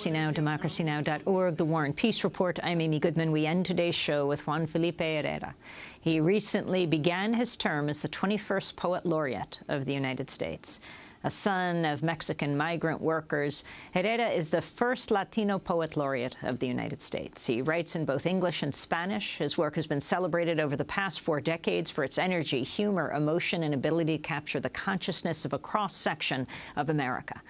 Now, democracynow.org, The War and Peace Report. I'm Amy Goodman. We end today's show with Juan Felipe Herrera. He recently began his term as the 21st Poet Laureate of the United States. A son of Mexican migrant workers, Herrera is the first Latino Poet Laureate of the United States. He writes in both English and Spanish. His work has been celebrated over the past 4 decades for its energy, humor, emotion, and ability to capture the consciousness of a cross-section of America.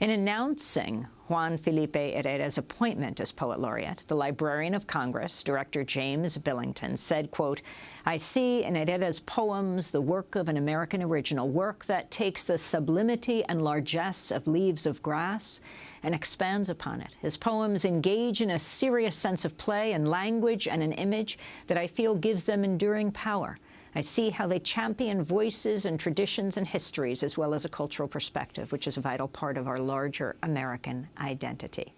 In announcing Juan Felipe Herrera's appointment as Poet Laureate, the Librarian of Congress, Director James Billington, said, quote, "I see in Herrera's poems the work of an American original, work that takes the sublimity and largesse of leaves of grass and expands upon it. His poems engage in a serious sense of play and language and an image that I feel gives them enduring power. I see how they champion voices and traditions and histories, as well as a cultural perspective, which is a vital part of our larger American identity."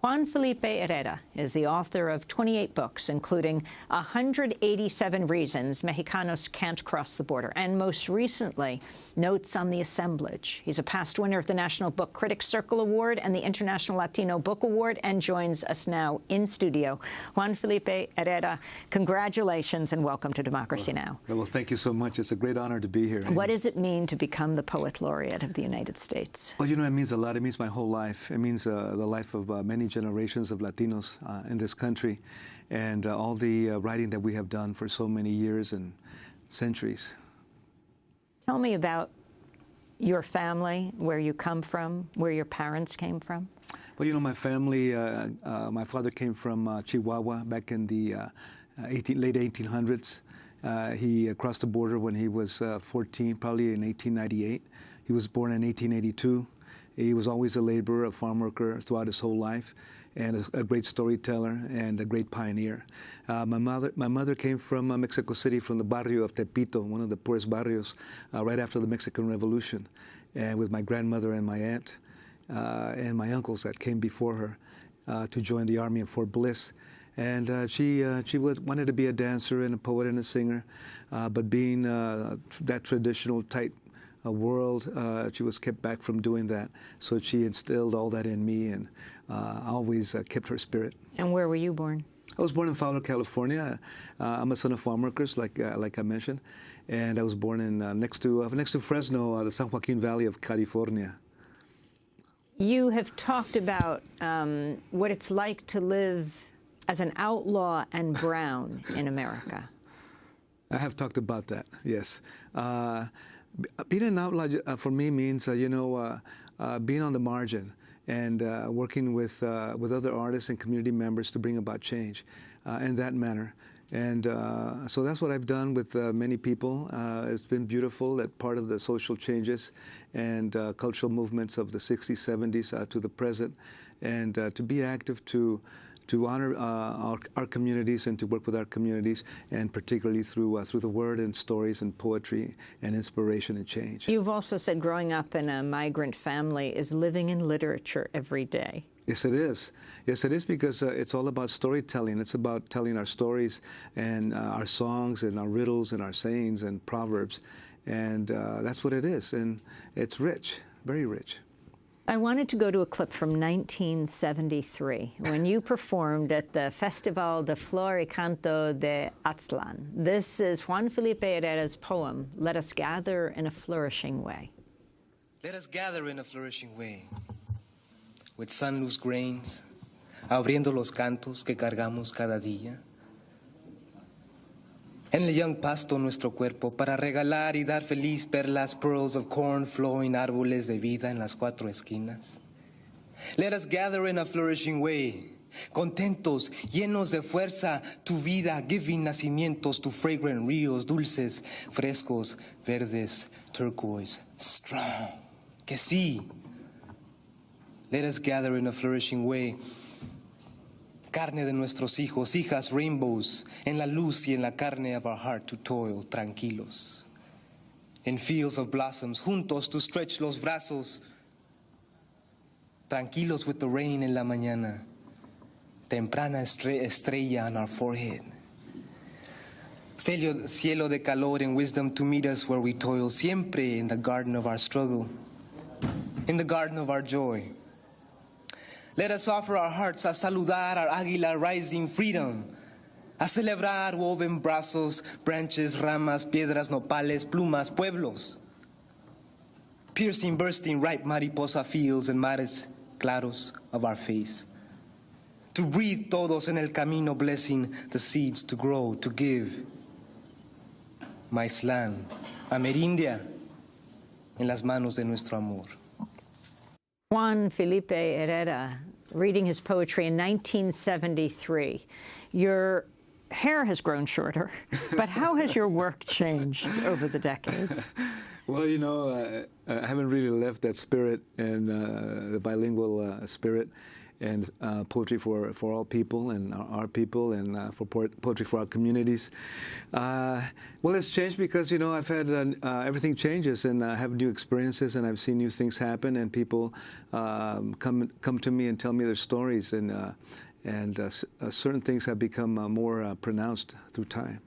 Juan Felipe Herrera is the author of 28 books, including 187 Reasons Mexicanos Can't Cross the Border, and most recently, Notes on the Assemblage. He's a past winner of the National Book Critics Circle Award and the International Latino Book Award, and joins us now in studio. Juan Felipe Herrera, congratulations and welcome to Democracy Now! Well, thank you so much. It's a great honor to be here. What does it mean to become the Poet Laureate of the United States? Well, you know, it means a lot. It means my whole life. It means the life of many generations of Latinos in this country, and all the writing that we have done for so many years and centuries. Tell me about your family, where you come from, where your parents came from. Well, you know, my family, my father came from Chihuahua back in the late 1800s. He crossed the border when he was 14, probably in 1898. He was born in 1882. He was always a laborer, a farm worker throughout his whole life, and a great storyteller and a great pioneer. My mother came from Mexico City, from the barrio of Tepito, one of the poorest barrios, right after the Mexican Revolution, and with my grandmother and my aunt and my uncles that came before her to join the army in Fort Bliss. And she wanted to be a dancer and a poet and a singer, but being that traditional tight world, she was kept back from doing that. So she instilled all that in me, and always kept her spirit. And where were you born? I was born in Fowler, California. I'm a son of farm workers, like I mentioned, and I was born in next to Fresno, the San Joaquin Valley of California. You have talked about what it's like to live as an outlaw and brown in America. I have talked about that, yes. Being an outlaw for me means, being on the margin and working with other artists and community members to bring about change in that manner. And so that's what I've done with many people. It's been beautiful, that part of the social changes and cultural movements of the 60s, 70s to the present, and to be active to honor our communities and to work with our communities, and particularly through the word and stories and poetry and inspiration and change. You've also said growing up in a migrant family is living in literature every day. Yes, it is. Yes, it is, because it's all about storytelling. It's about telling our stories and our songs and our riddles and our sayings and proverbs. And that's what it is. And it's rich, very rich. I wanted to go to a clip from 1973 when you performed at the Festival de Flor y Canto de Aztlán. This is Juan Felipe Herrera's poem, "Let Us Gather in a Flourishing Way." Let us gather in a flourishing way, with sun-loose grains, abriendo los cantos que cargamos cada día. En el young pasto nuestro cuerpo, para regalar y dar feliz perlas, pearls of corn flowing, árboles de vida en las 4 esquinas. Let us gather in a flourishing way, contentos, llenos de fuerza, tu vida, giving nacimientos to fragrant ríos, dulces, frescos, verdes, turquoise, strong, que sí. Let us gather in a flourishing way, carne de nuestros hijos, hijas, rainbows, en la luz y en la carne of our heart to toil, tranquilos. In fields of blossoms, juntos to stretch los brazos, tranquilos with the rain en la mañana, temprana estrella on our forehead. Cielo de calor and wisdom to meet us where we toil, siempre in the garden of our struggle, in the garden of our joy. Let us offer our hearts a saludar our águila rising freedom, a celebrar woven brazos, branches, ramas, piedras, nopales, plumas, pueblos, piercing, bursting, ripe mariposa fields and mares claros of our face. To breathe todos en el camino, blessing the seeds to grow, to give. Maizlán, amerindia, en las manos de nuestro amor. Juan Felipe Herrera, reading his poetry in 1973. Your hair has grown shorter, but how has your work changed over the decades? Well, you know, I haven't really left that spirit and the bilingual spirit and poetry for all people and our people and for poetry for our communities. Well, it's changed because, you know, I've had everything changes and I have new experiences and I've seen new things happen and people come to me and tell me their stories and certain things have become more pronounced through time.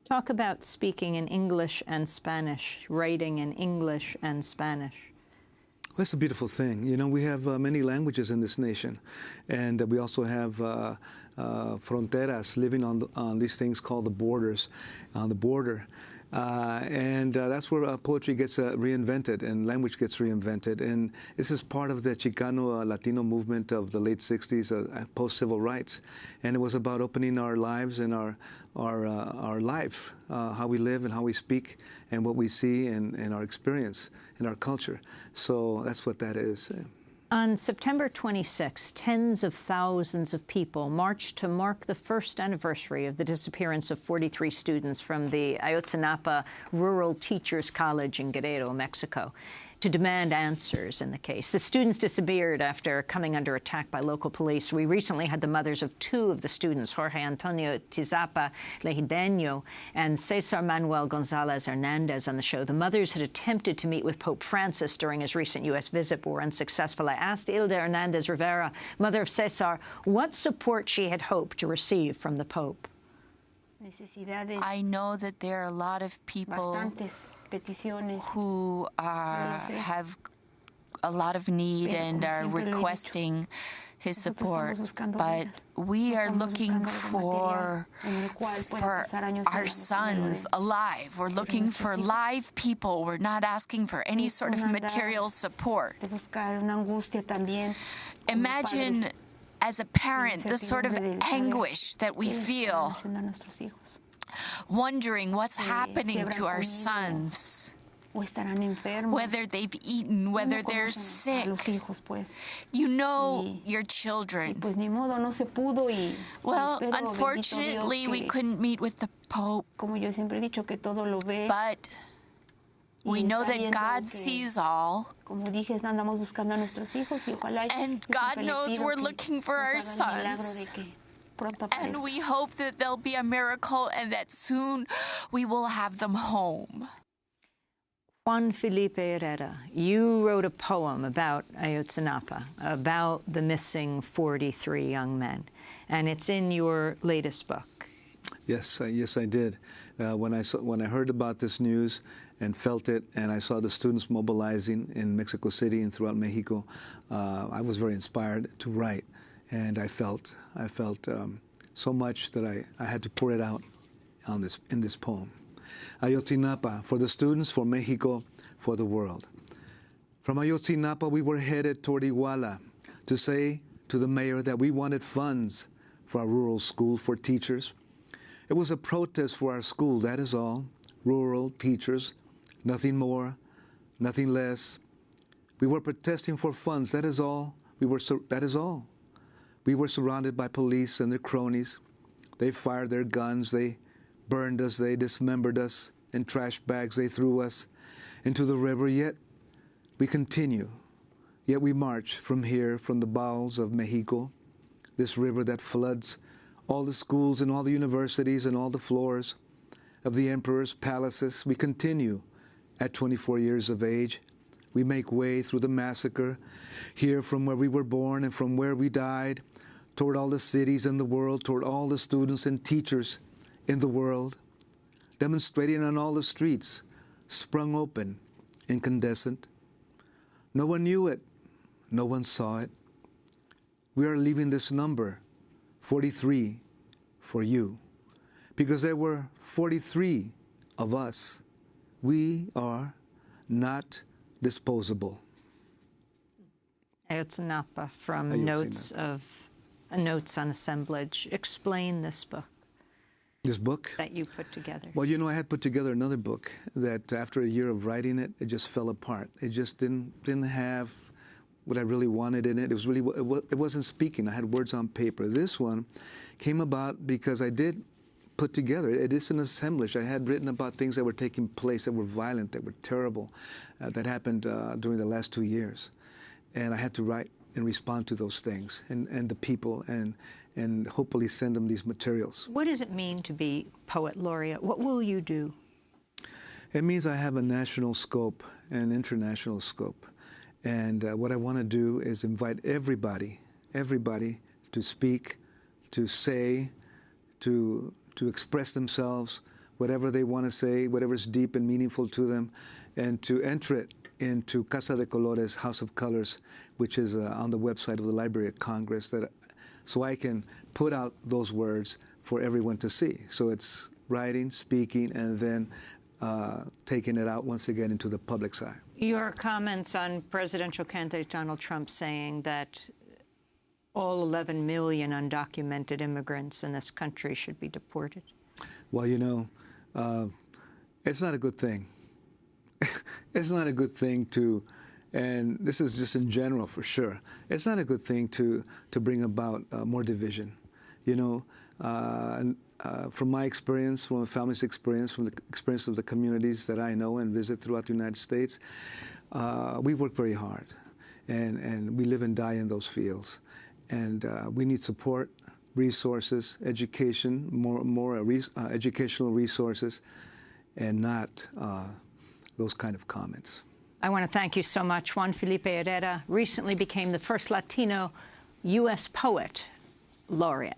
Talk about speaking in English and Spanish, writing in English and Spanish. Well, it's a beautiful thing. You know, we have many languages in this nation, and we also have fronteras living on these things called the borders, on the border. And that's where poetry gets reinvented and language gets reinvented. And this is part of the Chicano Latino movement of the late 60s, post-civil rights. And it was about opening our lives and our life, how we live and how we speak and what we see and our experience and our culture. So that's what that is. On September 26, tens of thousands of people marched to mark the first anniversary of the disappearance of 43 students from the Ayotzinapa Rural Teachers College in Guerrero, Mexico, to demand answers in the case. The students disappeared after coming under attack by local police. We recently had the mothers of two of the students, Jorge Antonio Tizapa Lejideño and Cesar Manuel Gonzalez Hernandez, on the show. The mothers had attempted to meet with Pope Francis during his recent U.S. visit, but were unsuccessful. I asked Hilda Hernandez Rivera, mother of Cesar, what support she had hoped to receive from the Pope. I know that there are a lot of people who have a lot of need and are requesting his support, but we are looking for our sons alive. We're looking for live people. We're not asking for any sort of material support. Imagine, as a parent, the sort of anguish that we feel, wondering what's happening to our sons, whether they've eaten, whether they're sick. You know your children. Well, unfortunately, we couldn't meet with the Pope, but we know that God sees all, and God knows we're looking for our sons. And we hope that there'll be a miracle and that soon we will have them home. Juan Felipe Herrera, you wrote a poem about Ayotzinapa, about the missing 43 young men, and it's in your latest book. Yes, yes, I did. When I heard about this news and felt it, and I saw the students mobilizing in Mexico City and throughout Mexico, I was very inspired to write. And I felt so much that I had to pour it out in this poem. Ayotzinapa, for the students, for Mexico, for the world. From Ayotzinapa, we were headed toward Iguala to say to the mayor that we wanted funds for our rural school for teachers. It was a protest for our school, that is all. Rural teachers, nothing more, nothing less. We were protesting for funds, that is all. That is all. We were surrounded by police and their cronies. They fired their guns, they burned us, they dismembered us. In trash bags they threw us into the river, yet we continue. Yet we march from here, from the bowels of Mexico, this river that floods all the schools and all the universities and all the floors of the emperor's palaces. We continue at 24 years of age. We make way through the massacre, here from where we were born and from where we died, toward all the cities in the world, toward all the students and teachers in the world, demonstrating on all the streets, sprung open, incandescent. No one knew it, no one saw it. we are leaving this number, 43, for you. Because there were 43 of us. We are not disposable. Ayotzinapa from Ayotzinapa. Notes on Assemblage. Explain this book. This book? That you put together. Well, you know, I had put together another book that after a year of writing it, it just fell apart. It just didn't have what I really wanted in it. It was really, it wasn't speaking. I had words on paper. This one came about because I did put together, it is an assemblage. I had written about things that were taking place that were violent, that were terrible, that happened during the last 2 years. And I had to write and respond to those things and the people and hopefully send them these materials. What does it mean to be Poet Laureate? What will you do? It means I have a national scope and international scope. And what I want to do is invite everybody to speak, to say, to express themselves, whatever they want to say, whatever's deep and meaningful to them, and to enter it into Casa de Colores, House of Colors, which is on the website of the Library of Congress, so I can put out those words for everyone to see. So it's writing, speaking, and then taking it out once again into the public's eye. Your comments on presidential candidate Donald Trump saying that all 11 million undocumented immigrants in this country should be deported? Well, you know, it's not a good thing. It's not a good thing to, and this is just in general for sure, it's not a good thing to bring about more division. You know, from my experience, from my family's experience, from the experience of the communities that I know and visit throughout the United States, we work very hard, and we live and die in those fields. And we need support, resources, education, more educational resources, and not those kind of comments. I want to thank you so much. Juan Felipe Herrera recently became the first Latino U.S. Poet Laureate.